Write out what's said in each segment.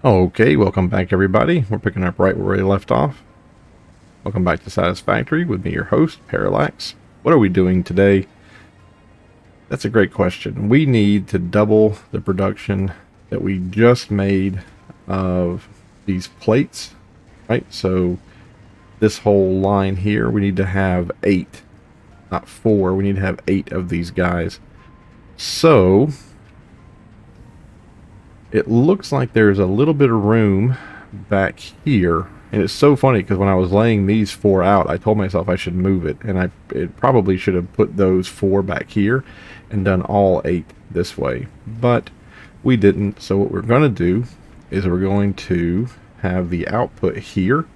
Okay, welcome back everybody. We're picking up right where we left off. Welcome back to Satisfactory with me, your host, Parallax. What are we doing today? That's a great question. We need to double the production that we just made of these plates, right? So this whole line here, we need to have 8, not 4. We need to have 8 of these guys. So it looks like there's a little bit of room back here, and it's so funny because when I was laying these 4 out, I told myself I should move it, and it probably should have put those 4 back here and done all 8 this way, but we didn't. So what we're going to do is we're going to have the output here,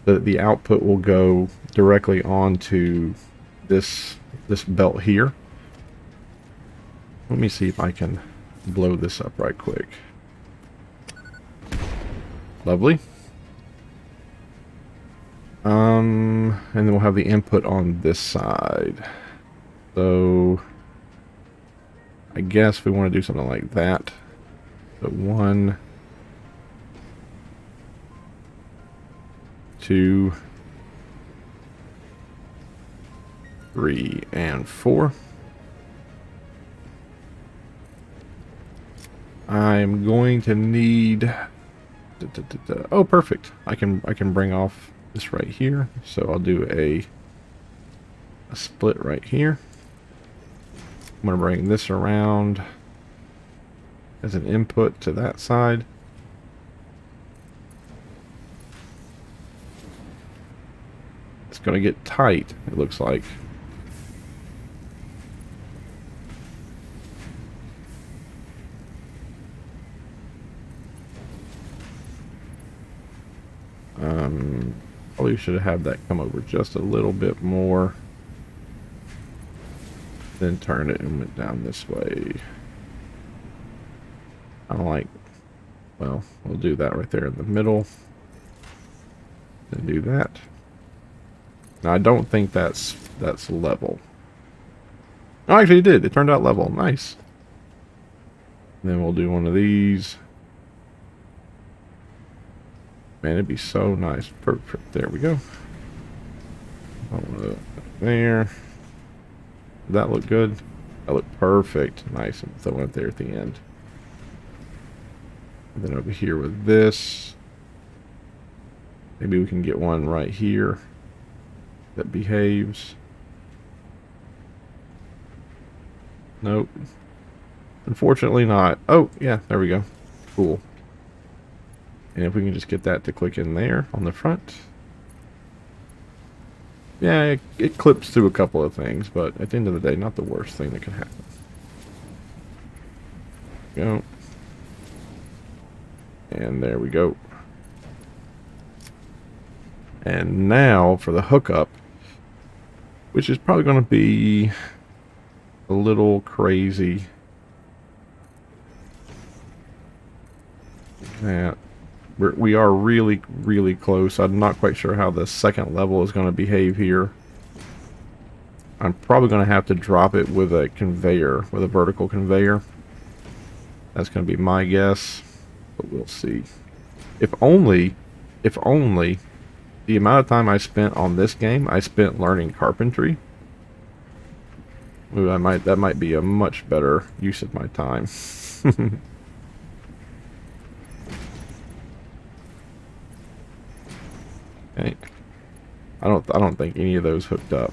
so that the output will go directly onto this belt here. Let me see if I can blow this up right quick. Lovely. And then we'll have the input on this side. So I guess we want to do something like that. So 1, 2, 3, and 4. I'm going to need. Oh, perfect. I can bring off this right here. So I'll do a split right here. I'm going to bring this around as an input to that side. It's going to get tight, it looks like. Probably should have that come over just a little bit more. Then turn it and went down this way. I don't like, well, we'll do that right there in the middle. Then do that. Now I don't think that's level. Oh, actually it did. It turned out level. Nice. And then we'll do one of these. Man, it'd be so nice. Perfect. There we go. There. Does that look good? That looked perfect. Nice. And throw it there at the end. And then over here with this. Maybe we can get one right here that behaves. Nope. Unfortunately not. Oh, yeah, there we go. Cool. And if we can just get that to click in there on the front. Yeah, it clips through a couple of things, but at the end of the day, not the worst thing that could happen. Go. And there we go. And now for the hookup, which is probably going to be a little crazy. That we are really, really close. I'm not quite sure how the second level is going to behave here. I'm probably going to have to drop it with a conveyor, with a vertical conveyor. That's going to be my guess, but we'll see. If only the amount of time I spent on this game, I spent learning carpentry. Ooh, that might be a much better use of my time. Okay. I don't think any of those hooked up.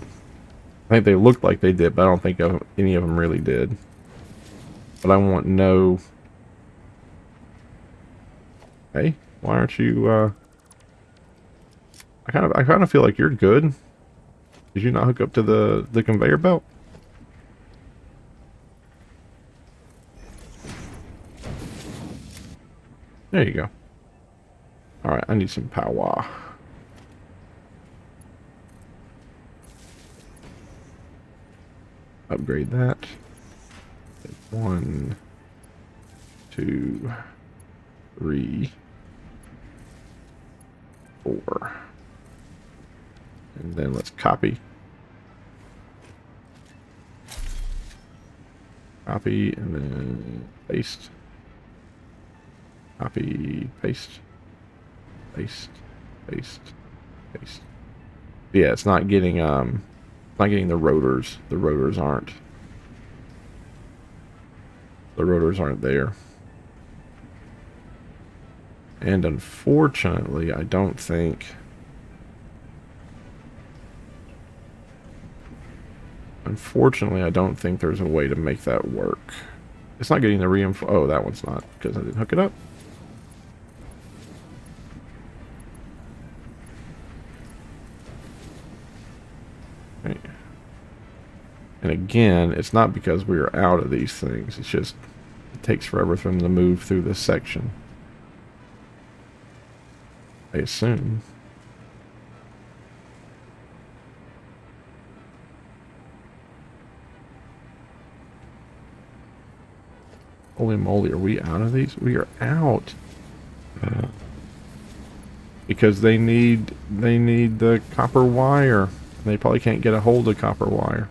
I think they looked like they did, but I don't think any of them really did. But I want no. Hey, why aren't you? I kind of feel like you're good. Did you not hook up to the conveyor belt? There you go. All right, I need some power. Upgrade that. 1, 2, 3, 4. And then let's copy. Copy and then paste. Copy, paste, paste, paste, paste. Yeah, it's not getting the rotors. The rotors aren't there. And unfortunately, I don't think there's a way to make that work. It's not getting the reinforce. Oh, that one's not, because I didn't hook it up. Right. And again, it's not because we are out of these things. It's just, it takes forever for them to move through this section, I assume. Holy moly, are we out of these? We are out. Because they need the copper wire. They probably can't get a hold of copper wire.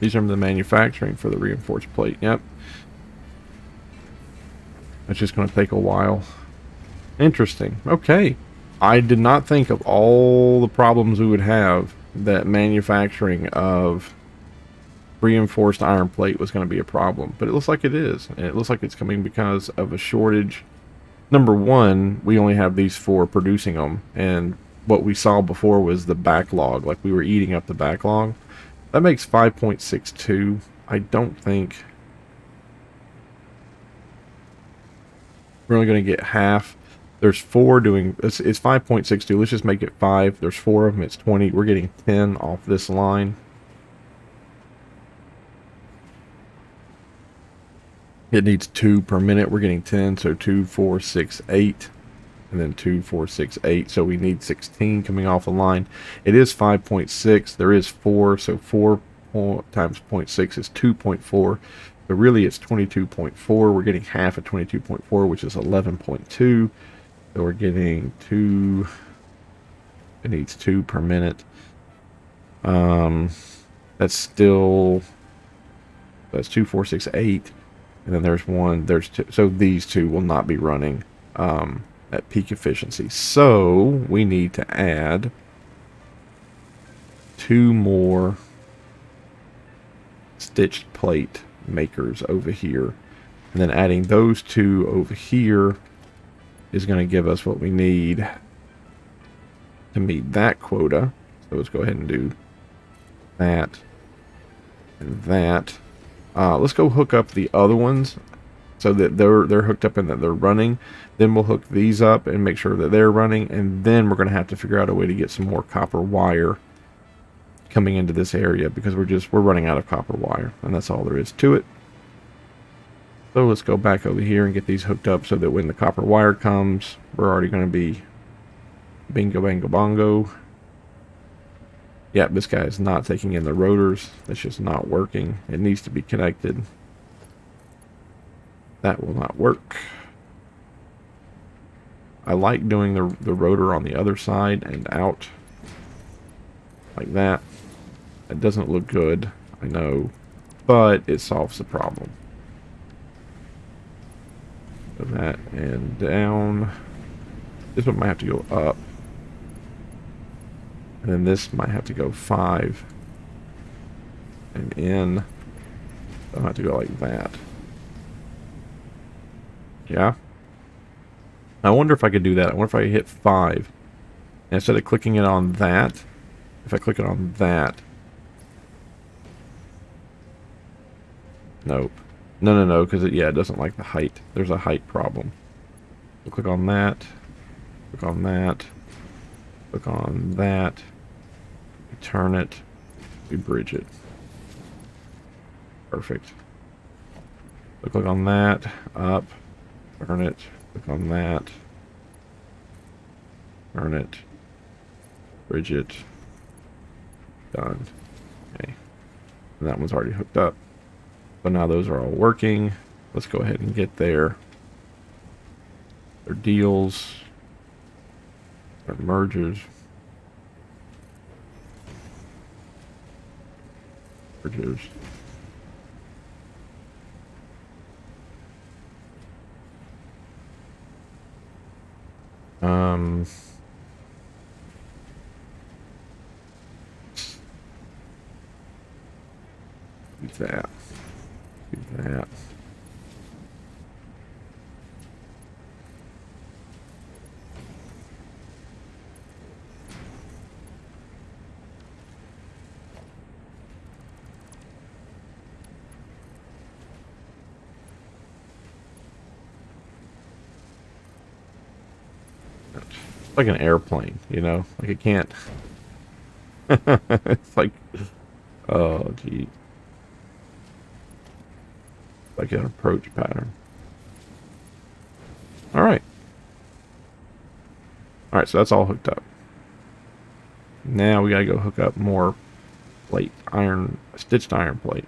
These are the manufacturing for the reinforced plate. Yep. It's just going to take a while. Interesting. Okay. I did not think of all the problems we would have that manufacturing of reinforced iron plate was going to be a problem. But it looks like it is. And it looks like it's coming because of a shortage. Number one, we only have these 4 producing them. And what we saw before was the backlog. Like we were eating up the backlog. That makes 5.62. I don't think we're only going to get half. There's 4 doing, it's 5.62. Let's just make it 5. There's 4 of them. It's 20. We're getting 10 off this line. It needs 2 per minute. We're getting 10. So 2, 4, 6, 8. And then 2, 4, 6, 8. So we need 16 coming off the line. It is 5.6. There is 4. So 4 times 0.6 is 2.4. So really it's 22.4. We're getting half of 22.4, which is 11.2. So we're getting 2. It needs 2 per minute. That's still, that's 2, 4, 6, 8. And then there's 1. There's 2. So these 2 will not be running at peak efficiency. So we need to add 2 more stitched plate makers over here. And then adding those 2 over here is going to give us what we need to meet that quota. So let's go ahead and do that and that. Let's go hook up the other ones so that they're hooked up and that they're running. Then we'll hook these up and make sure that they're running, and then we're going to have to figure out a way to get some more copper wire coming into this area, because we're running out of copper wire, and that's all there is to it. So let's go back over here and get these hooked up so that when the copper wire comes, we're already going to be bingo bango bongo. Yeah, this guy is not taking in the rotors. That's just not working. It needs to be connected. That will not work. I like doing the rotor on the other side and out like that. It doesn't look good, I know, but it solves the problem. So that and down. This one might have to go up. And then this might have to go 5 and in. I'll have to go like that. Yeah. I wonder if I could do that. I wonder if I hit 5. And instead of clicking it on that, if I click it on that. Nope. No, because it doesn't like the height. There's a height problem. So click on that. Click on that. Click on that. We turn it. We bridge it. Perfect. So click on that. Up. Turn it. Click on that. Turn it. Bridge it. Done. Okay. And that one's already hooked up. So now those are all working. Let's go ahead and get their deals, their mergers. Mergers. Um, do that. Do that. It's like an airplane, you know? Like it can't. It's like, oh, gee. Like an approach pattern. All right. All right, so that's all hooked up. Now we gotta go hook up more plate, iron, stitched iron plate.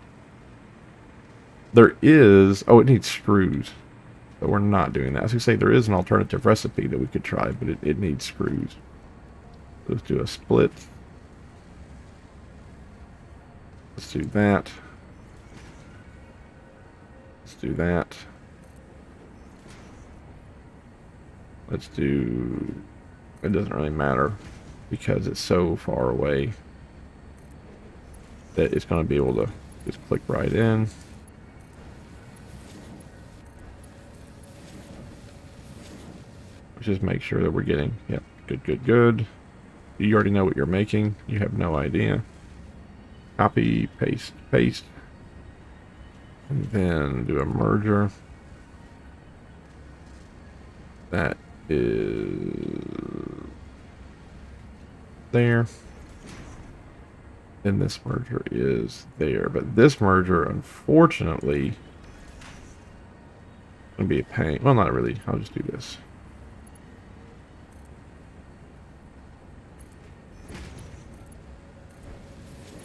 There is, oh, it needs screws. But we're not doing that. As you say, there is an alternative recipe that we could try, but it needs screws. Let's do a split. Let's do that. Let's do that. Let's do... It doesn't really matter because it's so far away that it's going to be able to just click right in. Just make sure that we're getting, yep, good. You already know what you're making. You have no idea. Copy, paste. And then do a merger. That is there. And this merger is there. But this merger, unfortunately, is going to be a pain. Well, not really. I'll just do this.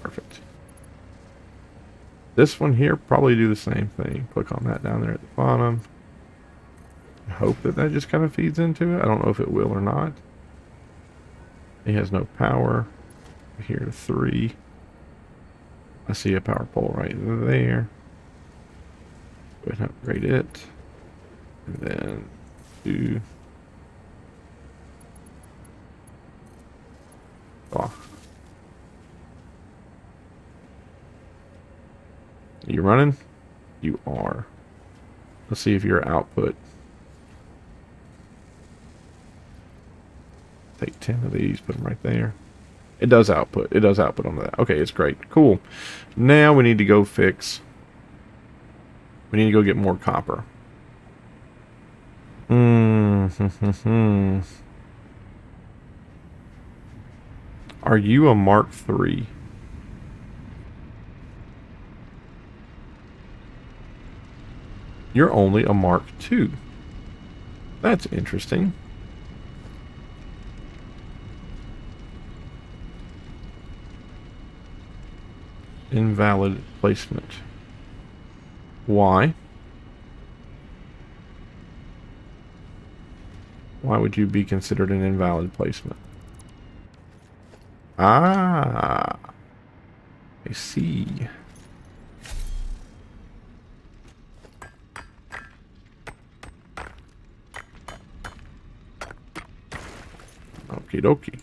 Perfect. This one here, probably do the same thing. Click on that down there at the bottom. Hope that that just kind of feeds into it. I don't know if it will or not. It has no power. Here, 3. I see a power pole right there. Go ahead and upgrade it. And then 2. Oh. Are you running? You are. Let's see if your output. Take 10 of these, put them right there. It does output. It does output on that. Okay, it's great. Cool. Now we need to go fix. We need to go get more copper. Are you a Mark III? You're only a Mark II. That's interesting. Invalid placement. Why? Why would you be considered an invalid placement? Ah, I see. Okie dokie.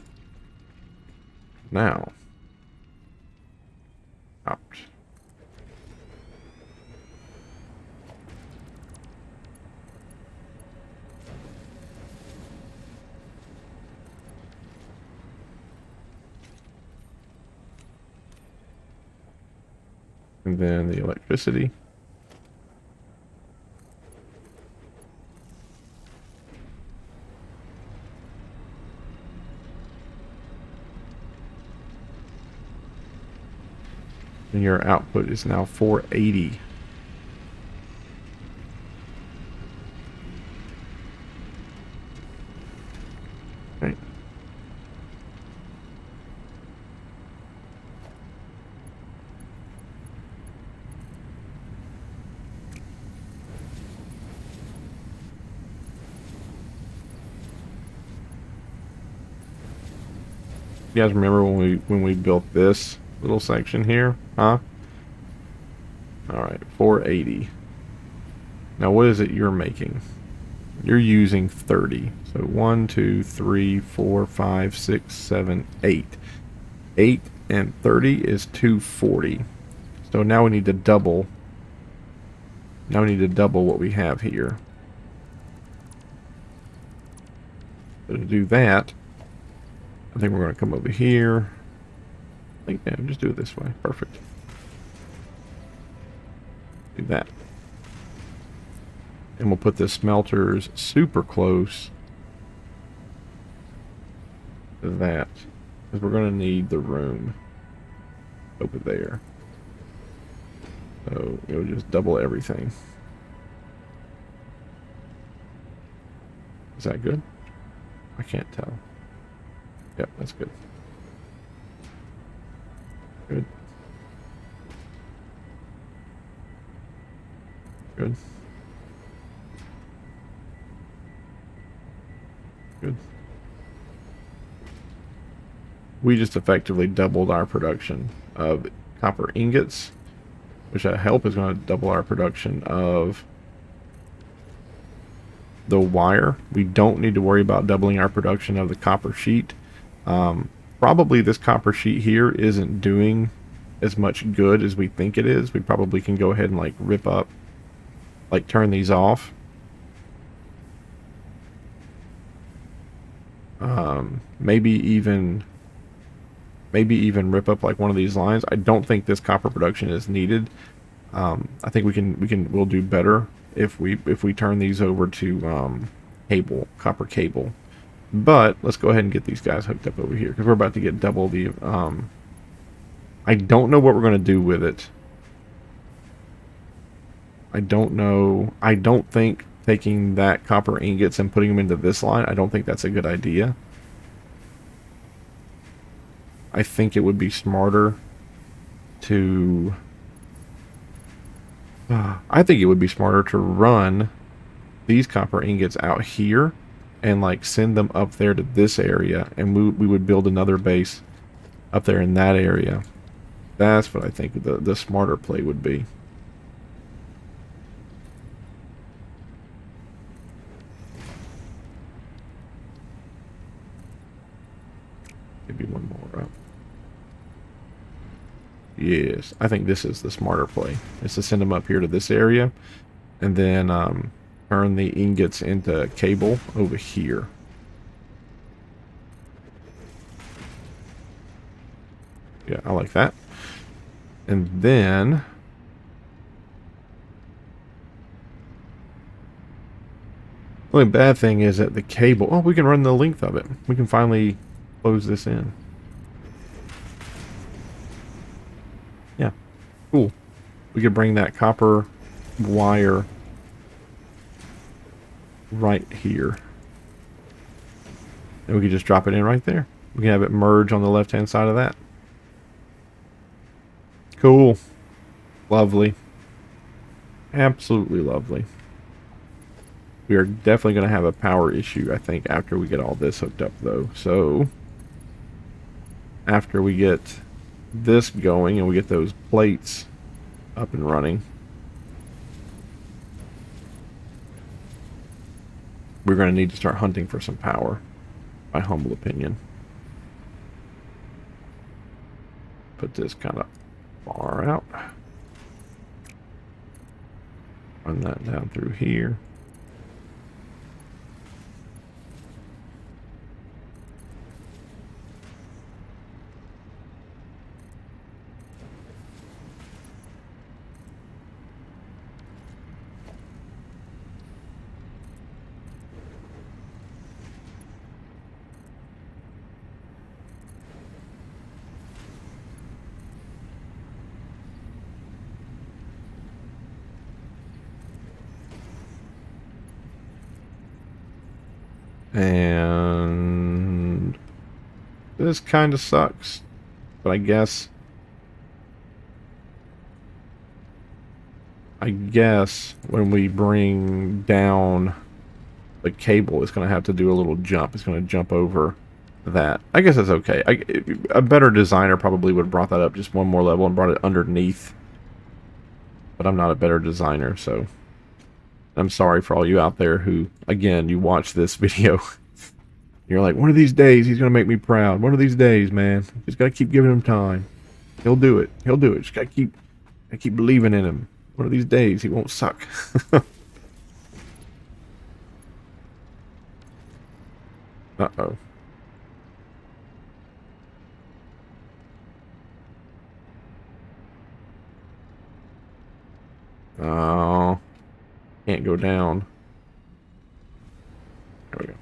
Now. Out. And then the electricity. And your output is now 480. Okay. You guys remember when we built this little section here, huh? All right, 480. Now what is it you're making? you're using 30. So 1, 2, 3, 4, 5, 6, 7, 8. 8 and 30 is 240. So now we need to double. Now we need to double what we have here. So to do that, I think we're going to come over here. I think, yeah, just do it this way. Perfect. Do that. And we'll put the smelters super close to that, because we're going to need the room over there. So it'll just double everything. Is that good? I can't tell. Yep, that's good. Good. Good. Good. We just effectively doubled our production of copper ingots, which I hope is going to double our production of the wire. We don't need to worry about doubling our production of the copper sheet. Probably this copper sheet here isn't doing as much good as we think it is. We probably can go ahead and like rip up, like turn these off. Maybe even rip up like one of these lines. I don't think this copper production is needed. I think we'll do better if we turn these over to copper cable. But let's go ahead and get these guys hooked up over here, because we're about to get double the I don't know what we're going to do with it. I don't know. I don't think taking that copper ingots and putting them into this line, I don't think that's a good idea. I think it would be smarter to run these copper ingots out here and like send them up there to this area, and we would build another base up there in that area. That's what I think the smarter play would be. Maybe one more up. Yes, I think this is the smarter play. Is to send them up here to this area, and then turn the ingots into cable over here. Yeah, I like that. And then the only bad thing is that the cable, oh, we can run the length of it. We can finally close this in. Yeah, cool. We could bring that copper wire right here, and we could just drop it in right there. We can have it merge on the left hand side of that. Cool. Lovely. Absolutely lovely. We are definitely going to have a power issue, I think, after we get all this hooked up, though. So after we get this going and we get those plates up and running, we're going to need to start hunting for some power, my humble opinion. Put this kind of far out. Run that down through here. And this kind of sucks, but I guess when we bring down the cable, it's going to have to do a little jump. It's going to jump over that. I guess that's okay. A better designer probably would have brought that up just one more level and brought it underneath, but I'm not a better designer, so I'm sorry for all you out there who, again, you watch this video. You're like, one of these days he's gonna make me proud. One of these days, man. Just gotta keep giving him time. He'll do it. He'll do it. Just gotta keep believing in him. One of these days he won't suck. Uh-oh. Oh, can't go down. There we go.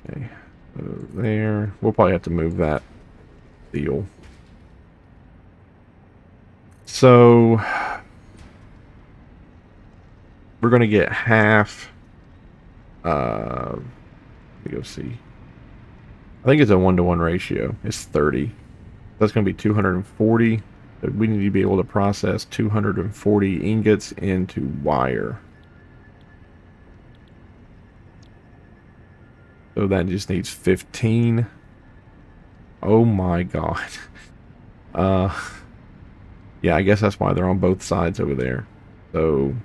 Okay, so there. We'll probably have to move that deal. So we're gonna get half. Let me go see. I think it's a 1-to-1 ratio. It's 30. That's gonna be 240. But we need to be able to process 240 ingots into wire. So that just needs 15. Oh my god. Yeah, I guess that's why they're on both sides over there. So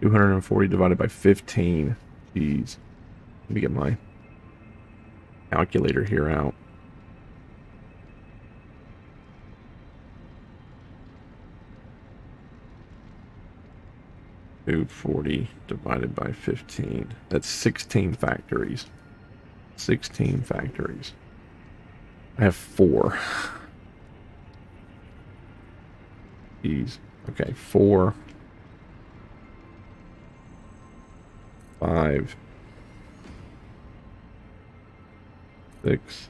240 divided by 15. Jeez. Let me get my calculator here out. 240 divided by 15. That's 16 factories. 16 factories. I have 4. These. Okay, 4. 5. 6.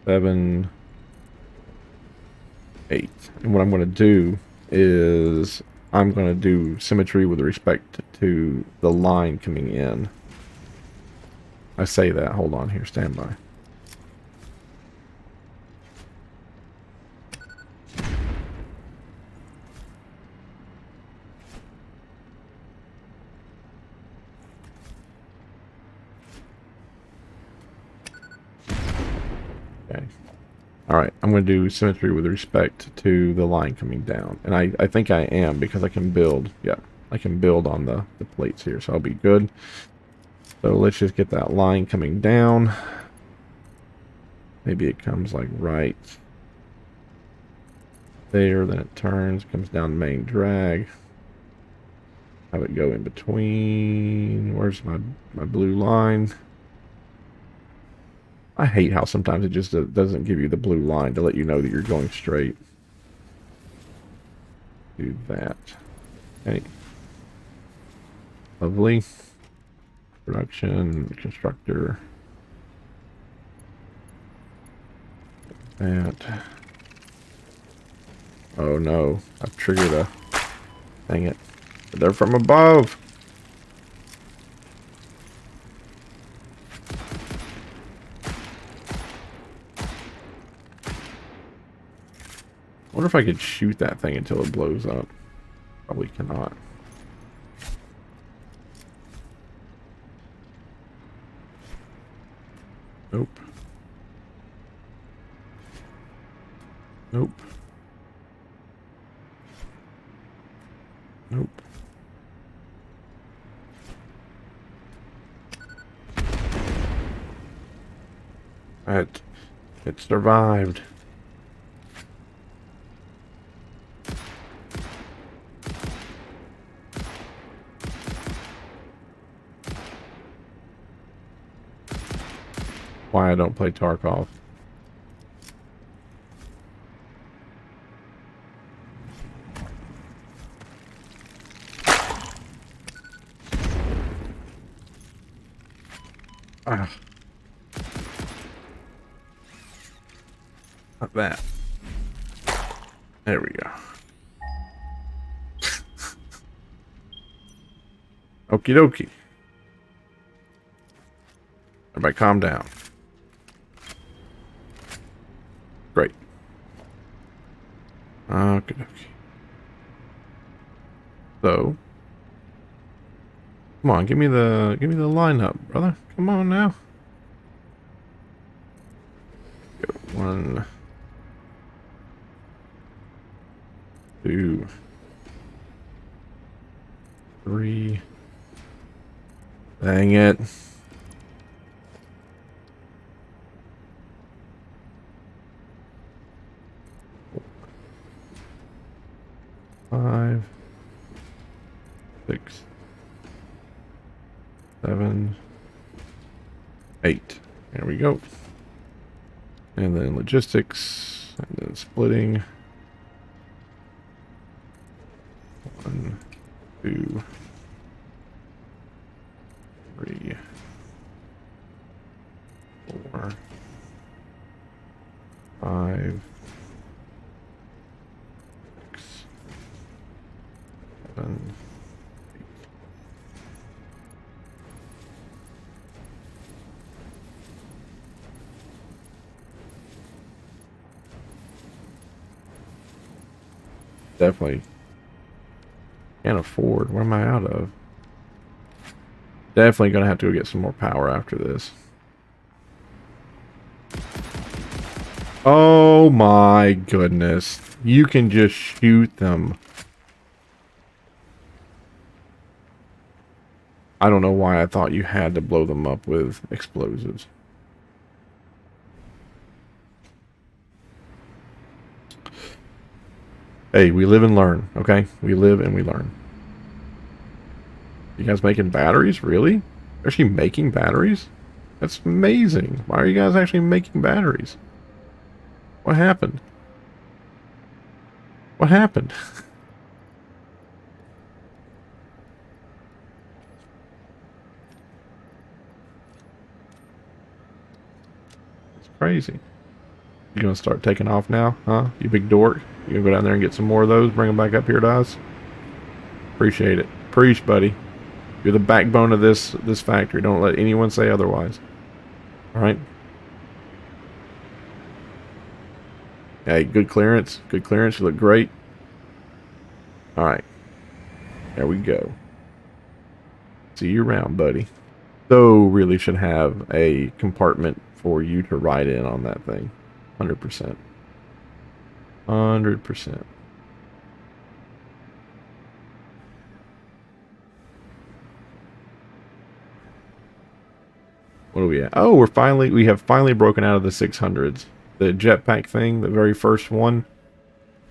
7, 8. And what I'm going to do is I'm going to do symmetry with respect to the line coming in. I say that. Hold on here. Stand by. Okay. Alright, I'm going to do symmetry with respect to the line coming down. And I think I am, because I can build. Yeah, I can build on the plates here, so I'll be good. So let's just get that line coming down. Maybe it comes like right there, then it turns, comes down the main drag. Have it go in between. Where's my blue line? I hate how sometimes it just doesn't give you the blue line to let you know that you're going straight. Do that. Okay. Lovely. Production, constructor. That. Oh no, I've triggered a... Dang it. They're from above! I wonder if I could shoot that thing until it blows up. Probably cannot. Nope. Nope. Nope. It survived. Why I don't play Tarkov. Ah. Not that. There we go. Okie dokie. Everybody calm down. Great. Okay. So, Come on, give me the lineup, brother. Come on now. Go 1, 2, 3. Dang it. Five, 6, 7, 8. There we go. And then logistics, and then splitting. 1, 2, 3, 4, 5, 6, 7, 8. Definitely can't afford. What am I out of? Definitely gonna have to go get some more power after this. Oh my goodness. You can just shoot them. I don't know why I thought you had to blow them up with explosives. Hey, we live and learn, okay? We live and we learn. You guys making batteries? Really? They're actually making batteries? That's amazing. Why are you guys actually making batteries? What happened? What happened? It's crazy. You gonna start taking off now, huh? You big dork. You gonna go down there and get some more of those, bring them back up here to us? Appreciate it. Preach, buddy. You're the backbone of this factory. Don't let anyone say otherwise. Alright? Hey, good clearance. Good clearance. You look great. Alright. There we go. See you around, buddy. So really should have a compartment for you to ride in on that thing. 100%. 100%. What are we at? Oh, we have finally broken out of the 600s. The jetpack thing, the very first one.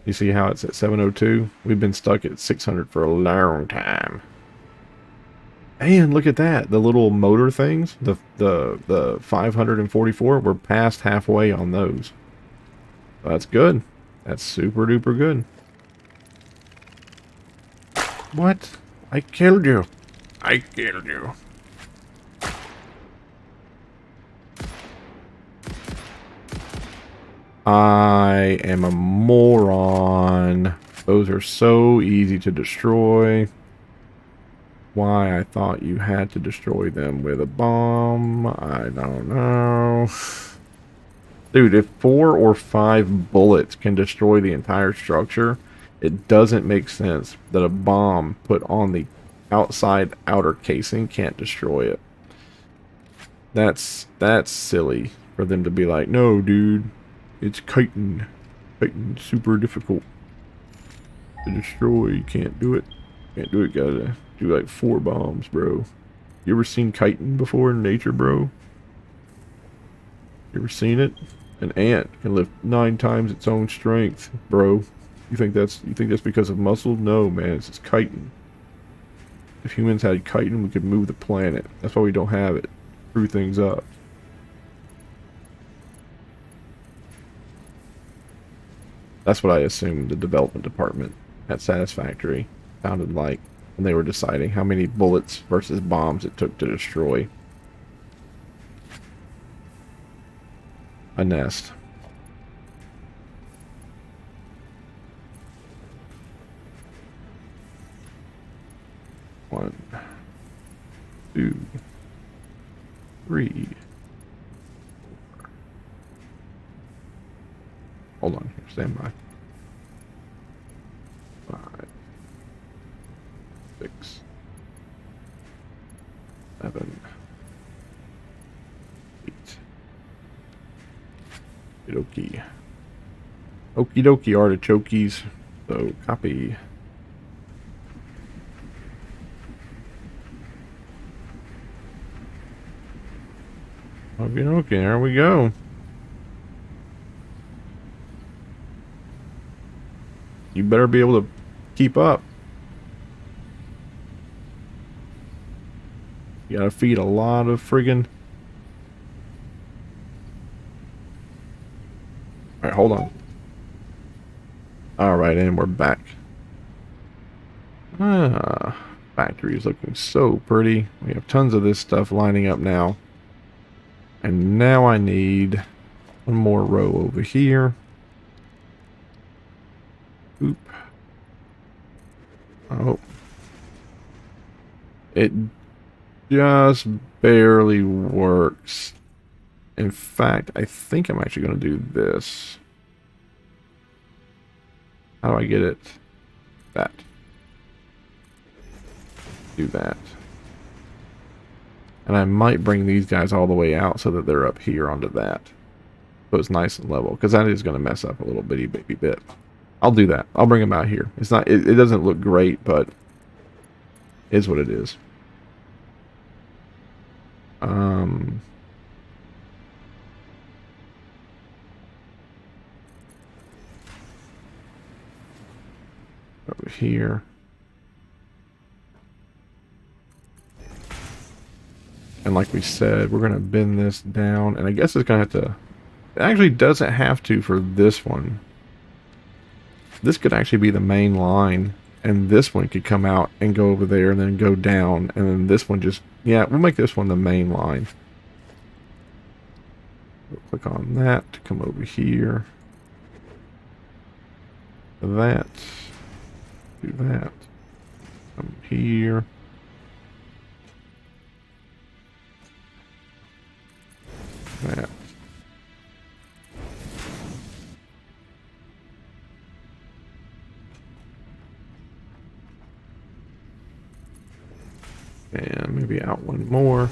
You see how it's at 702? We've been stuck at 600 for a long time. And look at that. The little motor things, the 544, we're past halfway on those. That's good. That's super duper good. What? I killed you. I killed you. I am a moron. Those are so easy to destroy. Why I thought you had to destroy them with a bomb, I don't know. Dude, if 4 or 5 bullets can destroy the entire structure, it doesn't make sense that a bomb put on the outer casing can't destroy it. That's silly for them to be like, no, dude, it's chitin. Chitin's super difficult to destroy. You can't do it. Can't do it. Gotta do like 4 bombs, bro. You ever seen chitin before in nature, bro? You ever seen it? An ant can lift 9 times its own strength, bro. You think that's because of muscle? No, man, it's just chitin. If humans had chitin, we could move the planet. That's why we don't have it. Screw things up. That's what I assumed the development department at Satisfactory sounded like when they were deciding how many bullets versus bombs it took to destroy a nest. One, 2, 3. Hold on here, stand by. 5, 6, Okie Okie dokie artichokes. So copy. Okay, there we go. You better be able to keep up. You gotta feed a lot of friggin'... Alright, hold on. Alright, and we're back. Factory is looking so pretty. We have tons of this stuff lining up now. And now I need one more row over here. Oop. Oh. It just barely works. In fact, I think I'm actually going to do this. How do I get it? That. Do that. And I might bring these guys all the way out so that they're up here onto that. So it's nice and level. Because that is going to mess up a little bitty baby bit. I'll do that. I'll bring them out here. It's not. It doesn't look great, but it is what it is. Over here. And like we said, we're going to bend this down. And I guess it's going to have to... It actually doesn't have to for this one. This could actually be the main line. And this one could come out and go over there and then go down. And then this one just... Yeah, we'll make this one the main line. We'll click on that to come over here. That. Do that. Come here. That. And maybe out one more.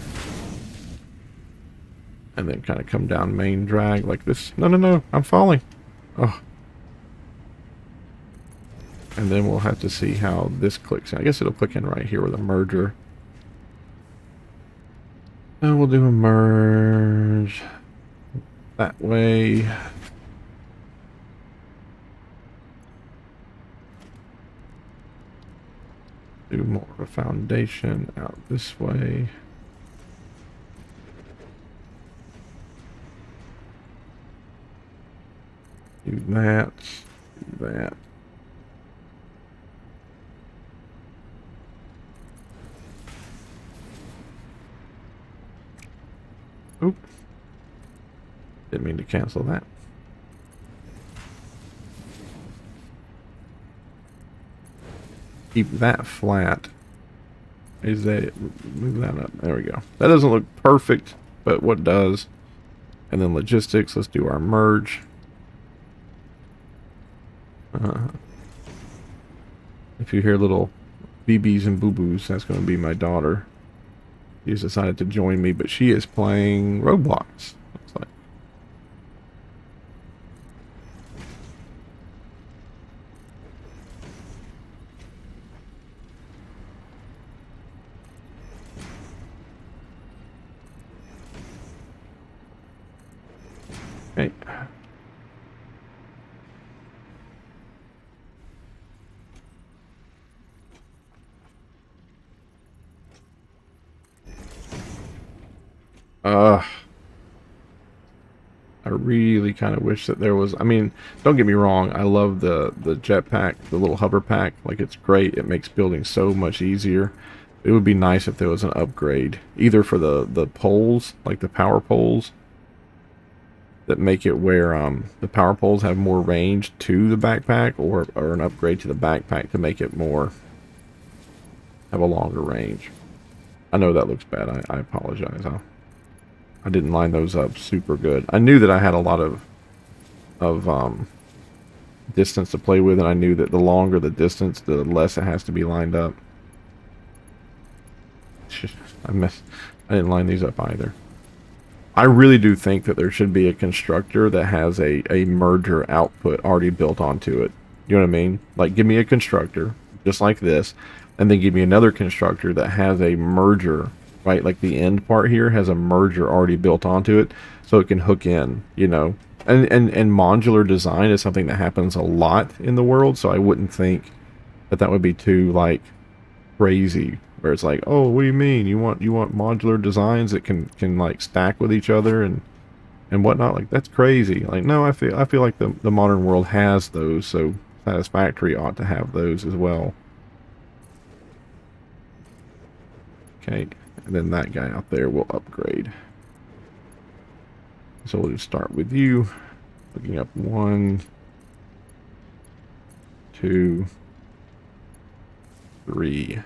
And then kind of come down main drag like this. No, no, no. I'm falling. Oh. And then we'll have to see how this clicks in. I guess it'll click in right here with a merger. And we'll do a merge that way. Do more of a foundation out this way. Do that. Do that. Oop. Didn't mean to cancel that. Keep that flat. Is that... Move that up. There we go. That doesn't look perfect, but what does? And then logistics. Let's do our merge. If you hear little BBs and boo-boos, that's going to be my daughter. She's decided to join me, but she is playing Roblox. Looks like. Okay. I really kind of wish that there was... I mean, don't get me wrong. I love the jetpack, the little hover pack. Like, it's great. It makes building so much easier. It would be nice if there was an upgrade. Either for the poles, like the power poles, that make it where the power poles have more range to the backpack, or an upgrade to the backpack to make it more... have a longer range. I know that looks bad. I apologize. I didn't line those up super good. I knew that I had a lot of distance to play with, and I knew that the longer the distance, the less it has to be lined up. I didn't line these up either. I really do think that there should be a constructor that has a merger output already built onto it. You know what I mean? Like, give me a constructor, just like this, and then give me another constructor that has a merger, right? Like the end part here has a merger already built onto it, so it can hook in, you know? And modular design is something that happens a lot in the world, so I wouldn't think that that would be too, like, crazy where it's like, oh, what do you mean you want modular designs that can like stack with each other and whatnot? Like, that's crazy. Like, no, I feel like the modern world has those, so Satisfactory ought to have those as well. Okay, and then that guy out there will upgrade. So we'll just start with you, looking up 1, 2, 3,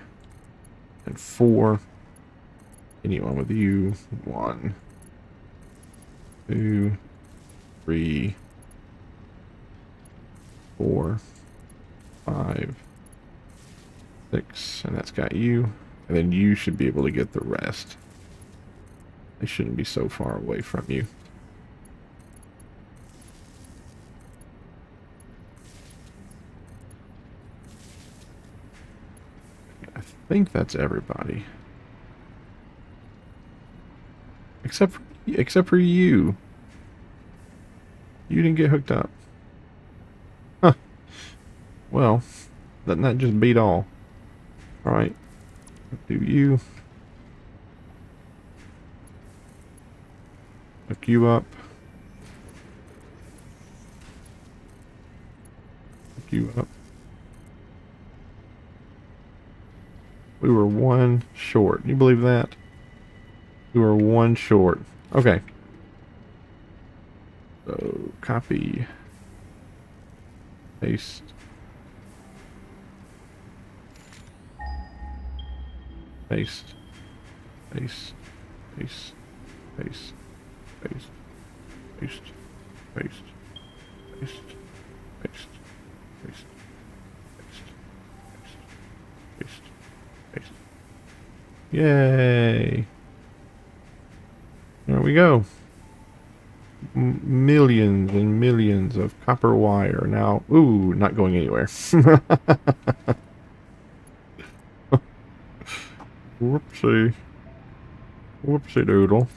and 4. Anyone with you? 1, 2, 3, 4, 5, 6, and that's got you. And then you should be able to get the rest. They shouldn't be so far away from you. I think that's everybody. Except for you. You didn't get hooked up. Huh. Well, doesn't that just beat all? Alright. Do you. Hook you up. Hook you up. We were 1 short. You believe that? We were 1 short. Okay. So, copy. Paste. Paste. Paste. Paste. Paste. Paste. Paste. Paste. Paste. Paste. Paste. Paste. Paste. Paste. Yay! There we go. Millions and millions of copper wire now. Ooh, not going anywhere. Whoopsie. Whoopsie doodle.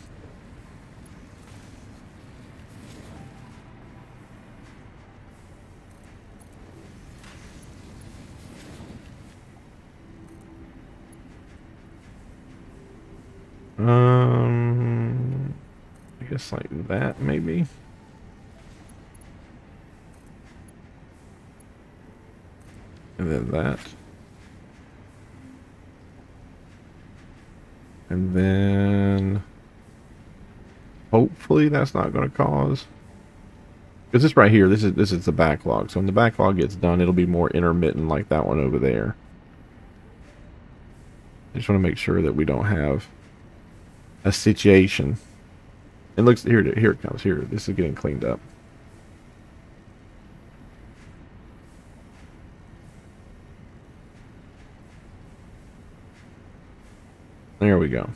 I guess like that, maybe. And then that. And then hopefully that's not going to cause, because this right here, this is the backlog. So when the backlog gets done, it'll be more intermittent like that one over there. I just want to make sure that we don't have a situation. It looks here it comes here. This is getting cleaned up. There we go.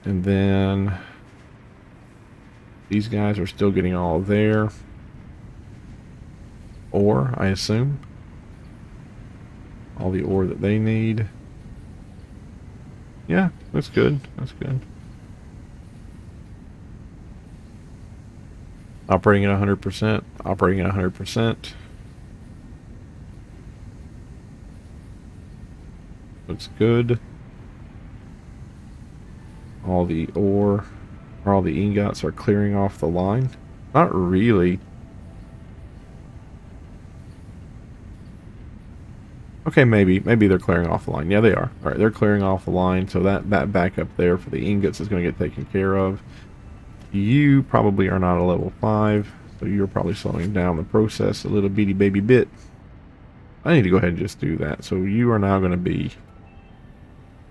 And then these guys are still getting all of their ore, I assume. All the ore that they need. Yeah, that's good. That's good. Operating at 100%. Operating at 100%. Looks good. All the ore, or all the ingots are clearing off the line. Not really. Okay, maybe they're clearing off the line. Yeah, they are. All right, they're clearing off the line, so that backup there for the ingots is going to get taken care of. You probably are not a level 5, so you're probably slowing down the process a little bitty baby bit. I need to go ahead and just do that. So you are now going to be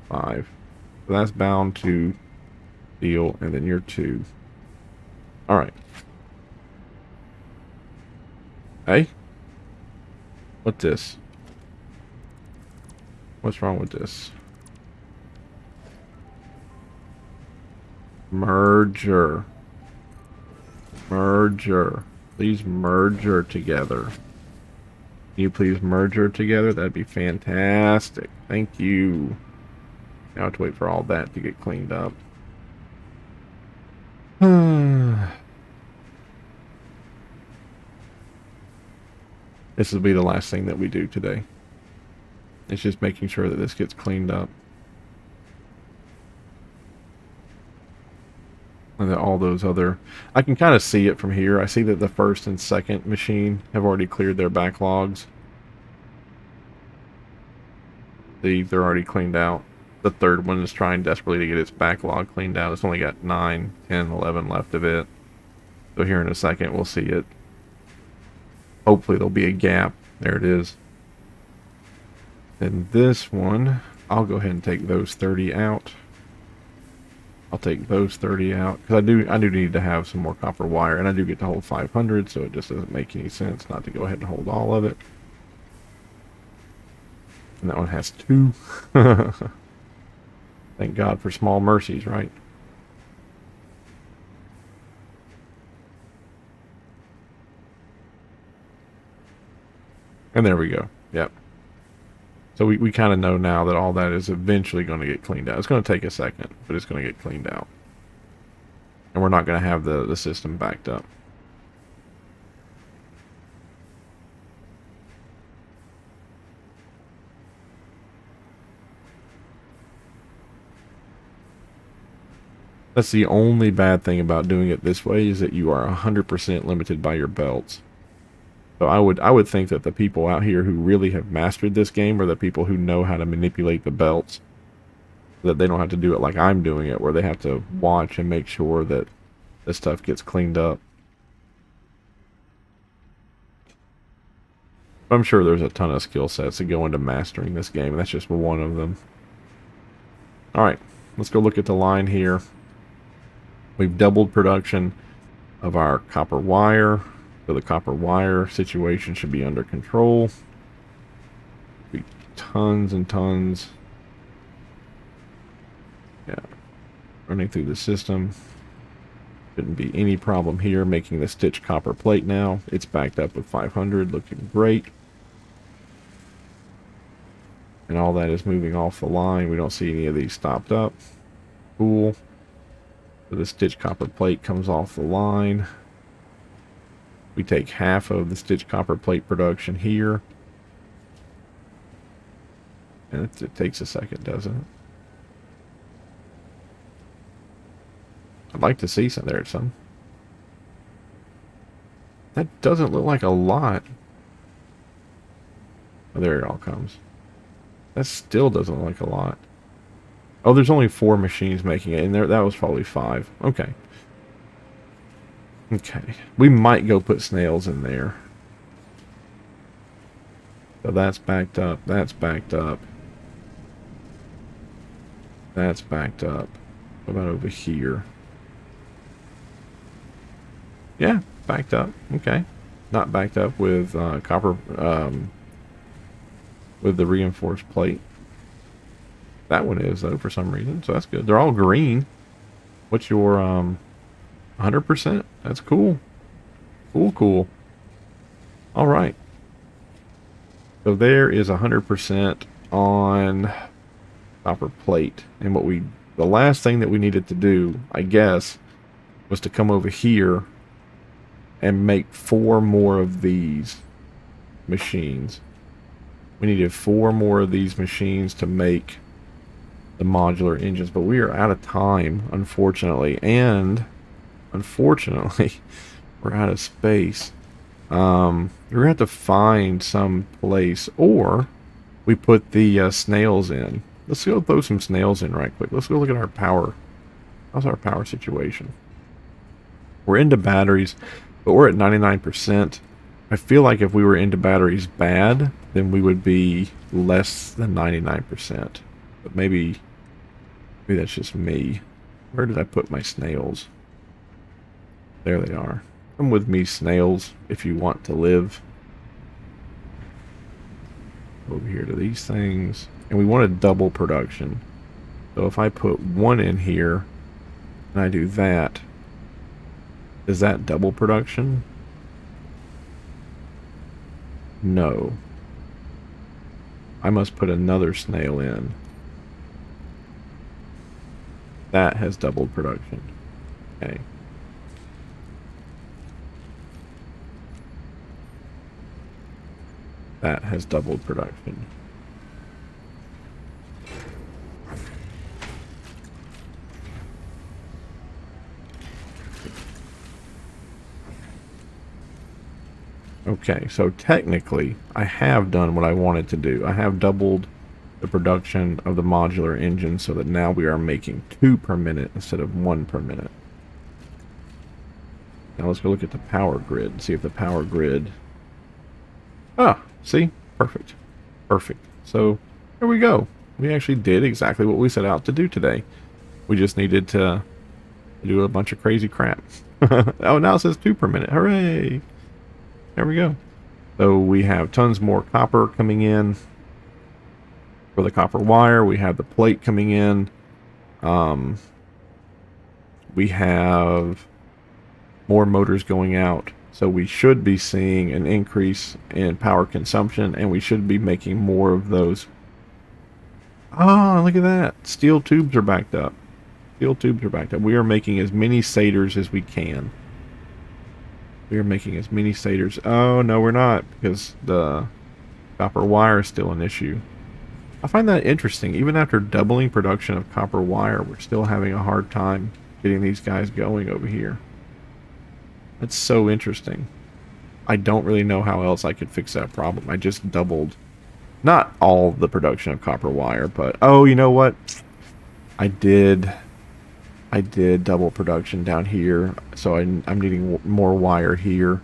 5. So that's bound to steel, and then you're 2. All right. Hey, what's this? What's wrong with this? Merger. Merger. Please merger together. Can you please merger together? That'd be fantastic. Thank you. Now I have to wait for all that to get cleaned up. This will be the last thing that we do today. It's just making sure that this gets cleaned up. And that all those other... I can kind of see it from here. I see that the first and second machine have already cleared their backlogs. See, they're already cleaned out. The third one is trying desperately to get its backlog cleaned out. It's only got 9, 10, 11 left of it. So here in a second we'll see it. Hopefully there'll be a gap. There it is. And this one, I'll go ahead and take those 30 out. I'll take those 30 out because I do need to have some more copper wire, and I do get to hold 500, so it just doesn't make any sense not to go ahead and hold all of it. And that one has 2. Thank God for small mercies, right? And there we go. Yep. So we kind of know now that all that is eventually going to get cleaned out. It's going to take a second, but it's going to get cleaned out. And we're not going to have the system backed up. That's the only bad thing about doing it this way, is that you are 100% limited by your belts. So I would think that the people out here who really have mastered this game are the people who know how to manipulate the belts, so that they don't have to do it like I'm doing it, where they have to watch and make sure that this stuff gets cleaned up. I'm sure there's a ton of skill sets that go into mastering this game, and that's just one of them. Alright, let's go look at the line here. We've doubled production of our copper wire. So the copper wire situation should be under control. Be tons and tons. Yeah, running through the system. Shouldn't be any problem here making the stitch copper plate now. It's backed up with 500, looking great. And all that is moving off the line. We don't see any of these stopped up. Cool. So the stitch copper plate comes off the line. We take half of the stitch copper plate production here. And it takes a second, doesn't it? I'd like to see some. There's some. That doesn't look like a lot. Oh, there it all comes. That still doesn't look like a lot. Oh, there's only 4 machines making it, and there that was probably 5. Okay. Okay. We might go put snails in there. So that's backed up. That's backed up. That's backed up. What about over here? Yeah, backed up. Okay. Not backed up with copper, with the reinforced plate. That one is, though, for some reason. So that's good. They're all green. What's your 100%? That's cool. Cool, cool. All right. So there is 100% on copper plate. And the last thing that we needed to do, I guess, was to come over here and make 4 more of these machines. We needed 4 more of these machines to make the modular engines, but we are out of time, unfortunately, and unfortunately we're out of space. We're gonna have to find some place, or we put the snails in. Let's go throw some snails in right quick. Let's go look at our power. How's our power situation? We're into batteries, but we're at 99%. I feel like if we were into batteries bad, then we would be less than 99%. But maybe that's just me. Where did I put my snails? There they are. Come with me, snails, if you want to live. over here to these things, and we want to double production. So if I put 1 in here and I do that, is that double production? No. I must put another snail in. That has doubled production. Okay. That has doubled production. Okay, so technically, I have done what I wanted to do. I have doubled the production of the modular engine so that now we are making 2 per minute instead of 1 per minute. Now let's go look at the power grid and see if the power grid... Ah, see? Perfect. Perfect. So, here we go. We actually did exactly what we set out to do today. We just needed to do a bunch of crazy crap. Oh, now it says 2 per minute. Hooray! There we go. So we have tons more copper coming in for the copper wire. We have the plate coming in. We have more motors going out. So we should be seeing an increase in power consumption, and we should be making more of those. Ah, look at that. Steel tubes are backed up. Steel tubes are backed up. We are making as many satyrs as we can. We are making as many satyrs. Oh, no, we're not, because the copper wire is still an issue. I find that interesting. Even after doubling production of copper wire, we're still having a hard time getting these guys going over here. That's so interesting. I don't really know how else I could fix that problem. I just doubled, not all the production of copper wire, but, oh, you know what? I did double production down here, so I'm needing more wire here.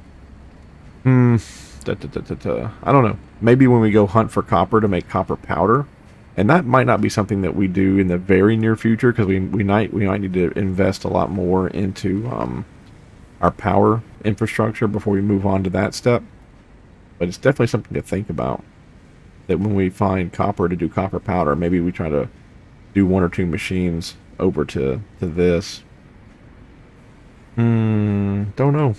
I don't know. Maybe when we go hunt for copper to make copper powder, and that might not be something that we do in the very near future, because we might need to invest a lot more into our power infrastructure before we move on to that step. But it's definitely something to think about. That when we find copper to do copper powder, maybe we try to do 1 or 2 machines over to this. Don't know.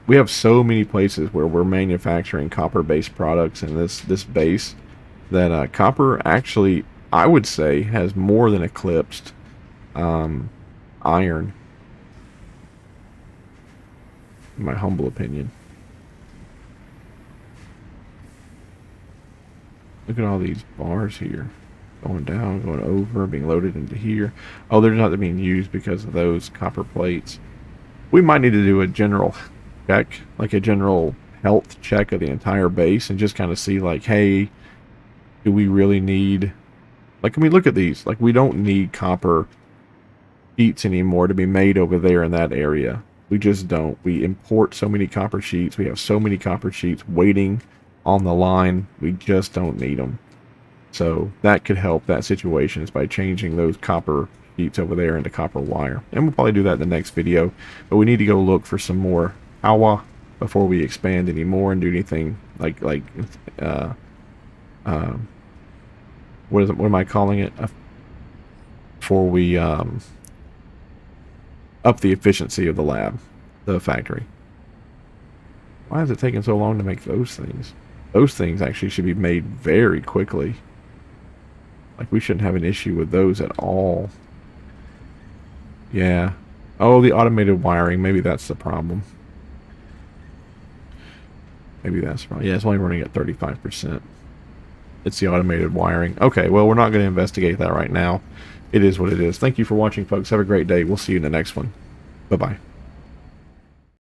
We have so many places where we're manufacturing copper-based products in this base that copper actually, I would say, has more than eclipsed iron, in my humble opinion. Look at all these bars here. Going down, going over, being loaded into here. Oh, they're not being used because of those copper plates. We might need to do a general check, like a general health check of the entire base, and just kind of see, like, hey, do we really need... Like, when we look at these, like, we don't need copper sheets anymore to be made over there in that area. We just don't. We import so many copper sheets. We have so many copper sheets waiting on the line. We just don't need them. So that could help that situation is by changing those copper sheets over there into copper wire. And we'll probably do that in the next video. But we need to go look for some more power before we expand anymore and do anything like what am I calling it? Before we up the efficiency of the lab, the factory. Why is it taking so long to make those things? Those things actually should be made very quickly. Like, we shouldn't have an issue with those at all. Yeah. Oh, the automated wiring. Maybe that's the problem. Maybe that's right. Yeah, it's only running at 35%. It's the automated wiring. Okay, well, we're not going to investigate that right now. It is what it is. Thank you for watching, folks. Have a great day. We'll see you in the next one. Bye-bye.